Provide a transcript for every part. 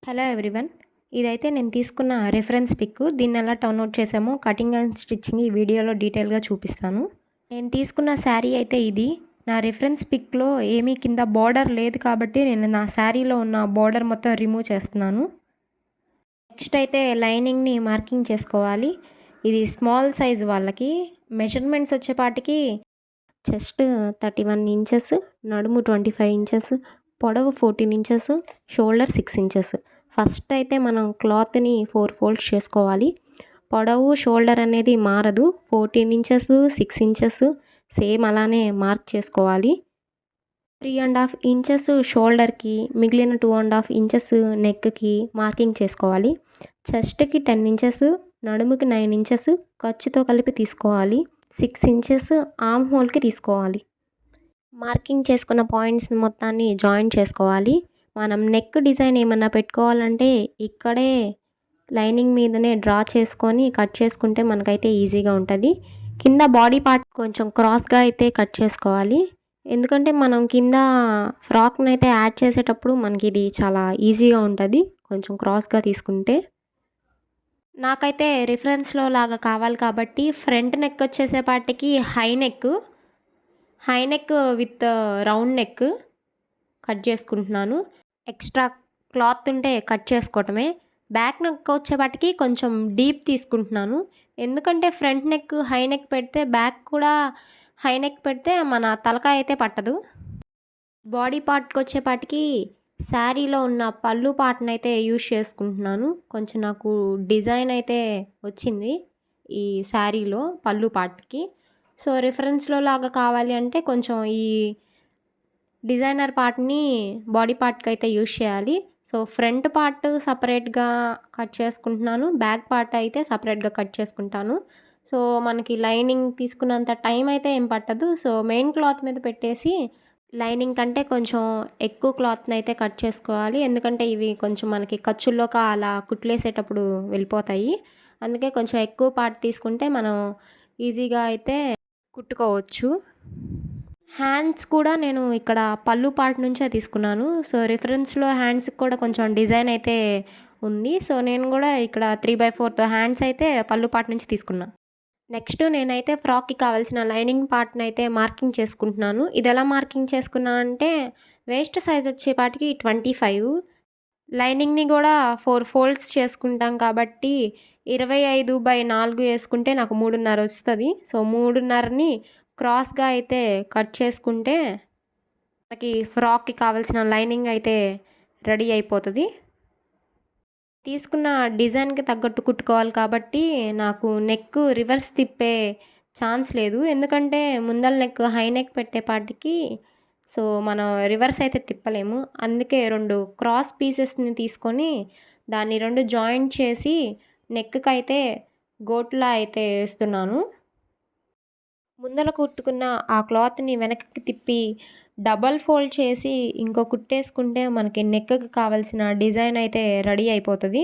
Hello everyone. ఇదైతే నేను తీసుకున్న రిఫరెన్స్ పిక్. దీన్ని ఎలా డౌన్లోడ్ చేసామో కటింగ్ అండ్ స్టిచ్చింగ్ ఈ వీడియోలో డీటెయిల్గా చూపిస్తాను. నేను తీసుకున్న శారీ అయితే ఇది. నా రిఫరెన్స్ పిక్లో ఏమీ కింద బార్డర్ లేదు కాబట్టి నేను నా శారీలో ఉన్న బార్డర్ మొత్తం రిమూవ్ చేస్తున్నాను. నెక్స్ట్ అయితే లైనింగ్ని మార్కింగ్ చేసుకోవాలి. ఇది స్మాల్ సైజ్ వాళ్ళకి. మెజర్మెంట్స్ వచ్చేపాటికి చెస్ట్ 31 ఇంచెస్, నడుము 25 ఇంచెస్, పొడవు 14 ఇంచెస్, షోల్డర్ 6 ఇంచెస్. ఫస్ట్ అయితే మనం క్లాత్ని 4 ఫోల్డ్స్ చేసుకోవాలి. పొడవు షోల్డర్ అనేది మారదు. 14 ఇంచెస్, 6 ఇంచెస్ సేమ్ అలానే మార్క్ చేసుకోవాలి. 3.5 ఇంచెస్ షోల్డర్కి, మిగిలిన 2.5 ఇంచెస్ నెక్కి మార్కింగ్ చేసుకోవాలి. చెస్ట్కి 10 ఇంచెస్, నడుముకి 9 ఇంచెస్ ఖర్చుతో కలిపి తీసుకోవాలి. 6 ఇంచెస్ ఆర్మ్ హోల్కి తీసుకోవాలి. మార్కింగ్ చేసుకున్న పాయింట్స్ మొత్తాన్ని జాయిన్ చేసుకోవాలి. మనం నెక్ డిజైన్ ఏమన్నా పెట్టుకోవాలంటే ఇక్కడే లైనింగ్ మీదనే డ్రా చేసుకొని కట్ చేసుకుంటే మనకైతే ఈజీగా ఉంటుంది. కింద బాడీ పార్ట్ కొంచెం క్రాస్గా అయితే కట్ చేసుకోవాలి. ఎందుకంటే మనం కింద ఫ్రాక్ని అయితే యాడ్ చేసేటప్పుడు మనకి ఇది చాలా ఈజీగా ఉంటుంది కొంచెం క్రాస్గా తీసుకుంటే. నాకైతే రిఫరెన్స్లో లాగా కావాలి కాబట్టి ఫ్రంట్ నెక్ వచ్చేసేపాటికి high neck with round neck cut చేసుకుంటున్నాను. ఎక్స్ట్రా క్లాత్ ఉంటే కట్ చేసుకోవటమే. బ్యాక్ నెక్ వచ్చేపాటికి కొంచెం డీప్ తీసుకుంటున్నాను. ఎందుకంటే ఫ్రంట్ నెక్ హై నెక్ పెడితే బ్యాక్ కూడా హై నెక్ పెడితే మన తలకాయ అయితే పట్టదు. బాడీ పార్ట్కి వచ్చేపాటికి శారీలో ఉన్న పళ్ళు పార్ట్ని అయితే యూజ్ చేసుకుంటున్నాను. కొంచెం నాకు డిజైన్ అయితే వచ్చింది ఈ శారీలో పళ్ళు పార్ట్కి. సో రిఫరెన్స్లో లాగా కావాలి అంటే కొంచెం ఈ డిజైనర్ పార్ట్ని బాడీ పార్ట్కి అయితే యూజ్ చేయాలి. సో ఫ్రంట్ పార్ట్ సపరేట్గా కట్ చేసుకుంటున్నాను. బ్యాక్ పార్ట్ అయితే సపరేట్గా కట్ చేసుకుంటాను. సో మనకి లైనింగ్ తీసుకున్నంత టైం అయితే ఏం పట్టదు. సో మెయిన్ క్లాత్ మీద పెట్టేసి లైనింగ్ కంటే కొంచెం ఎక్కువ క్లాత్ని అయితే కట్ చేసుకోవాలి. ఎందుకంటే ఇవి కొంచెం మనకి ఖర్చుల్లోకి అలా కుట్లేసేటప్పుడు వెళ్ళిపోతాయి. అందుకే కొంచెం ఎక్కువ పార్ట్ తీసుకుంటే మనం ఈజీగా అయితే కుట్టుకోవచ్చు. హ్యాండ్స్ కూడా నేను ఇక్కడ పళ్ళు పార్ట్ నుంచే తీసుకున్నాను. సో రిఫరెన్స్లో హ్యాండ్స్కి కూడా కొంచెం డిజైన్ అయితే ఉంది. సో నేను కూడా ఇక్కడ 3/4 హ్యాండ్స్ అయితే పళ్ళు పార్ట్ నుంచి తీసుకున్నా. నెక్స్ట్ నేనైతే ఫ్రాక్కి కావాల్సిన లైనింగ్ పార్ట్ని అయితే మార్కింగ్ చేసుకుంటున్నాను. ఇది ఎలా మార్కింగ్ చేసుకున్నా అంటే వేస్ట్ సైజ్ వచ్చేపాటికి 25, లైనింగ్ని కూడా 4 ఫోల్డ్స్ చేసుకుంటాం కాబట్టి 25/4 వేసుకుంటే నాకు 3.5 వస్తుంది. సో 3.5ని క్రాస్గా అయితే కట్ చేసుకుంటే మనకి ఫ్రాక్కి కావాల్సిన లైనింగ్ అయితే రెడీ అయిపోతుంది. తీసుకున్న డిజైన్కి తగ్గట్టు కుట్టుకోవాలి కాబట్టి నాకు నెక్ రివర్స్ తిప్పే ఛాన్స్ లేదు. ఎందుకంటే ముందల నెక్ హై నెక్ పెట్టేపాటికి సో మనం రివర్స్ అయితే తిప్పలేము. అందుకే 2 క్రాస్ పీసెస్ని తీసుకొని దాన్ని 2 జాయింట్ చేసి నెక్కి అయితే గోట్లా అయితే వేస్తున్నాను. ముందర కుట్టుకున్న ఆ క్లాత్ని వెనక్కి తిప్పి డబల్ ఫోల్డ్ చేసి ఇంకో కుట్టేసుకుంటే మనకి నెక్కి కావాల్సిన డిజైన్ అయితే రెడీ అయిపోతుంది.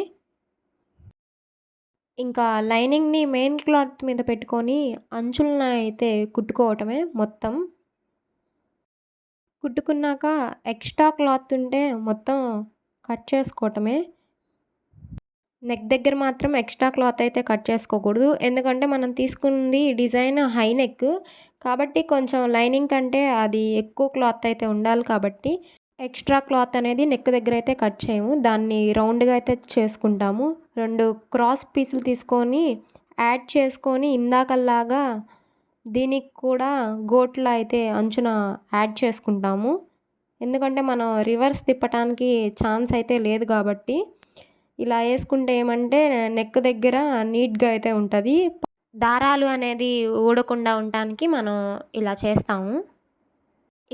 ఇంకా లైనింగ్ని మెయిన్ క్లాత్ మీద పెట్టుకొని అంచులను అయితే కుట్టుకోవటమే మొత్తం. కుట్టుకున్నాక ఎక్స్ట్రా క్లాత్ ఉంటే మొత్తం కట్ చేసుకోవటమే. నెక్ దగ్గర మాత్రం ఎక్స్ట్రా క్లాత్ అయితే కట్ చేసుకోకూడదు. ఎందుకంటే మనం తీసుకుంది డిజైన్ హై నెక్ కాబట్టి కొంచెం లైనింగ్ కంటే అది ఎక్కువ క్లాత్ అయితే ఉండాలి కాబట్టి ఎక్స్ట్రా క్లాత్ అనేది నెక్ దగ్గర అయితే కట్ చేయము. దాన్ని రౌండ్గా అయితే చేసుకుంటాము. 2 క్రాస్ పీసులు తీసుకొని యాడ్ చేసుకొని ఇందాకల్లాగా దీనికి కూడా గోట్లా అయితే అంచున యాడ్ చేసుకుంటాము. ఎందుకంటే మనం రివర్స్ తిప్పటానికి ఛాన్స్ అయితే లేదు కాబట్టి ఇలా వేసుకుంటే ఏమంటే నెక్ దగ్గర నీట్గా అయితే ఉంటుంది. దారాలు అనేది ఊడకుండా ఉండటానికి మనం ఇలా చేస్తాము.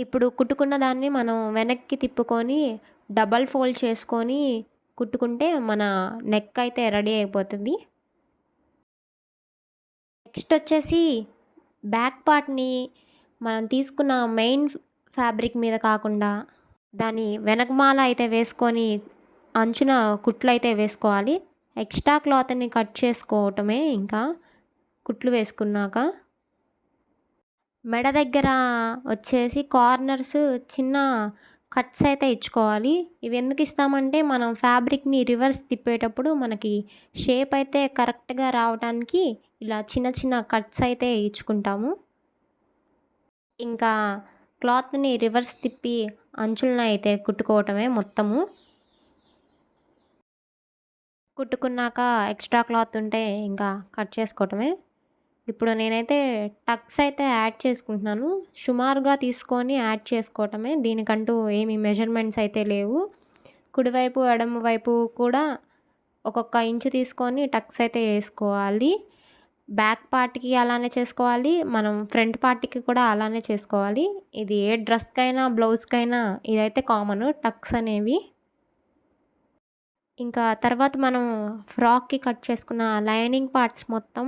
ఇప్పుడు కుట్టుకున్న దాన్ని మనం వెనక్కి తిప్పుకొని డబల్ ఫోల్డ్ చేసుకొని కుట్టుకుంటే మన నెక్ అయితే రెడీ అయిపోతుంది. నెక్స్ట్ వచ్చేసి బ్యాక్ పార్ట్ని మనం తీసుకున్న మెయిన్ ఫ్యాబ్రిక్ మీద కాకుండా దాని వెనకమాల అయితే వేసుకొని అంచున కుట్లు అయితే వేసుకోవాలి. ఎక్స్ట్రా క్లాత్ని కట్ చేసుకోవటమే ఇంకా కుట్లు వేసుకున్నాక. మెడ దగ్గర వచ్చేసి కార్నర్స్ చిన్న కట్స్ అయితే ఇచ్చుకోవాలి. ఇవి ఎందుకు ఇస్తామంటే మనం ఫ్యాబ్రిక్‌ని రివర్స్ తిప్పేటప్పుడు మనకి షేప్ అయితే కరెక్ట్‌గా రావడానికి ఇలా చిన్న చిన్న కట్స్ అయితే ఇచ్చుకుంటాము. ఇంకా క్లాత్‌ని రివర్స్ తిప్పి అంచులను అయితే కుట్టుకోవటమే మొత్తము. కుట్టుకున్నాక ఎక్స్ట్రా క్లాత్ ఉంటే ఇంకా కట్ చేసుకోవటమే. ఇప్పుడు నేనైతే టక్స్ అయితే యాడ్ చేసుకుంటున్నాను. సుమారుగా తీసుకొని యాడ్ చేసుకోవటమే. దీనికంటూ ఏమి మెజర్మెంట్స్ అయితే లేవు. కుడివైపు, ఎడమ వైపు కూడా ఒక్కొక్క ఇంచు తీసుకొని టక్స్ అయితే ఏసుకోవాలి. బ్యాక్ పార్ట్‌కి అలానే చేసుకోవాలి. మనం ఫ్రంట్ పార్ట్‌కి కూడా అలానే చేసుకోవాలి. ఇది ఏ డ్రెస్‌కైనా, బ్లౌజ్‌కైనా ఇదైతే కామను టక్స్ అనేవి. ఇంకా తర్వాత మనం ఫ్రాక్‌కి కట్ చేసుకున్న లైనింగ్ పార్ట్స్ మొత్తం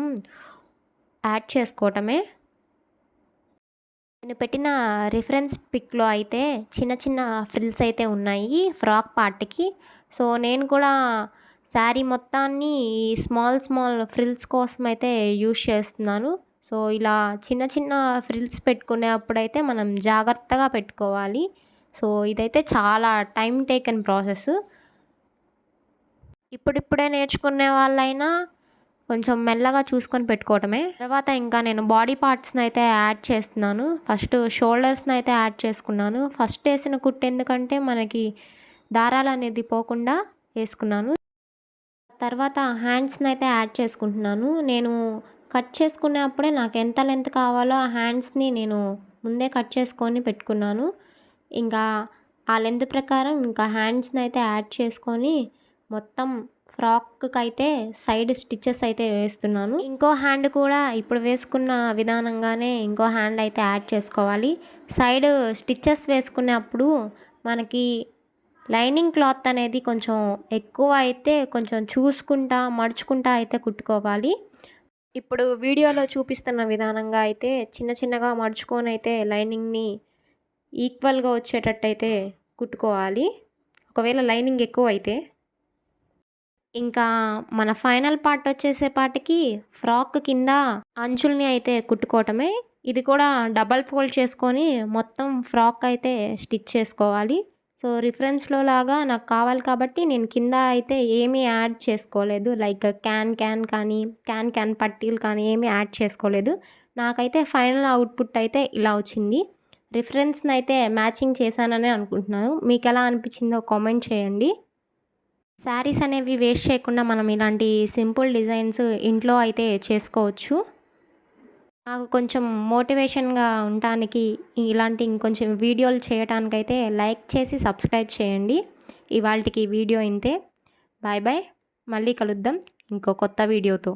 యాడ్ చేసుకోవటమే. నేను పెట్టిన రిఫరెన్స్ పిక్‌లో అయితే చిన్న చిన్న ఫ్రిల్స్ అయితే ఉన్నాయి ఫ్రాక్ పార్ట్‌కి. సో, నేను కూడా శారీ మొత్తాన్ని ఈ స్మాల్ స్మాల్ ఫ్రిల్స్ కోసం అయితే యూజ్ చేస్తున్నాను. సో, ఇలా చిన్న చిన్న ఫ్రిల్స్ పెట్టుకునేప్పుడైతే మనం జాగ్రత్తగా పెట్టుకోవాలి. సో, ఇదైతే చాలా టైమ్ టేకెన్ ప్రాసెస్. ఇప్పుడిప్పుడే నేర్చుకునే వాళ్ళైనా కొంచెం మెల్లగా చూసుకొని పెట్టుకోవటమే. తర్వాత ఇంకా నేను బాడీ పార్ట్స్‌ని అయితే యాడ్ చేస్తున్నాను. ఫస్ట్ షోల్డర్స్‌ని అయితే యాడ్ చేసుకున్నాను. ఫస్ట్ ఏసిన కుట్టు ఎందుకంటే మనకి దారాలనేది పోకుండా ఏసుకున్నాను. తర్వాత హ్యాండ్స్‌ని అయితే యాడ్ చేసుకుంటున్నాను. నేను కట్ చేసుకునేప్పుడే నాకు ఎంత లెంత్ కావాలో ఆ హ్యాండ్స్‌ని నేను ముందే కట్ చేసుకొని పెట్టుకున్నాను. ఇంకా ఆ లెంత్ ప్రకారం ఇంకా హ్యాండ్స్‌ని అయితే యాడ్ చేసుకొని మొత్తం ఫ్రాక్‌కైతే సైడ్ స్టిచెస్ అయితే వేస్తున్నాను. ఇంకో హ్యాండ్ కూడా ఇప్పుడు వేసుకున్న విధానంగానే ఇంకో హ్యాండ్ అయితే యాడ్ చేసుకోవాలి. సైడ్ స్టిచెస్ వేసుకునేప్పుడు మనకి లైనింగ్ క్లాత్ అనేది కొంచెం ఎక్కువ అయితే కొంచెం చూసుకుంటా, మడుచుకుంటా అయితే కుట్టుకోవాలి. ఇప్పుడు వీడియోలో చూపిస్తున్న విధానంగా అయితే చిన్న చిన్నగా మడుచుకొనైతే లైనింగ్‌ని ఈక్వల్‌గా వచ్చేటట్టయితే కుట్టుకోవాలి. ఒకవేళ లైనింగ్ ఎక్కువైతే. ఇంకా మన ఫైనల్ పార్ట్ వచ్చేసేపాటికి ఫ్రాక్ కింద అంచుల్ని అయితే కుట్టుకోవటమే. ఇది కూడా డబల్ ఫోల్డ్ చేసుకొని మొత్తం ఫ్రాక్ అయితే స్టిచ్ చేసుకోవాలి. సో, రిఫరెన్స్‌లో లాగా నాకు కావాలి కాబట్టి నేను కింద అయితే ఏమీ యాడ్ చేసుకోలేదు. లైక్ క్యాన్ కానీ, క్యాన్ పట్టీలు కానీ ఏమీ యాడ్ చేసుకోలేదు. నాకైతే ఫైనల్ అవుట్‌పుట్ అయితే ఇలా వచ్చింది. రిఫరెన్స్‌ని అయితే మ్యాచింగ్ చేశాననే అనుకుంటున్నాను. మీకెలా అనిపించిందో కామెంట్ చేయండి. శారీస్ అనేవి వేస్ట్ చేయకుండా మనం ఇలాంటి సింపుల్ డిజైన్స్ ఇంట్లో అయితే చేసుకోవచ్చు. నాకు కొంచెం మోటివేషన్‌గా ఉండటానికి ఇలాంటి ఇంకొంచెం వీడియోలు చేయటానికైతే లైక్ చేసి సబ్స్క్రైబ్ చేయండి. ఇవాల్టికి వీడియో ఇంతే. Bye bye. మళ్ళీ కలుద్దాం ఇంకో కొత్త వీడియోతో.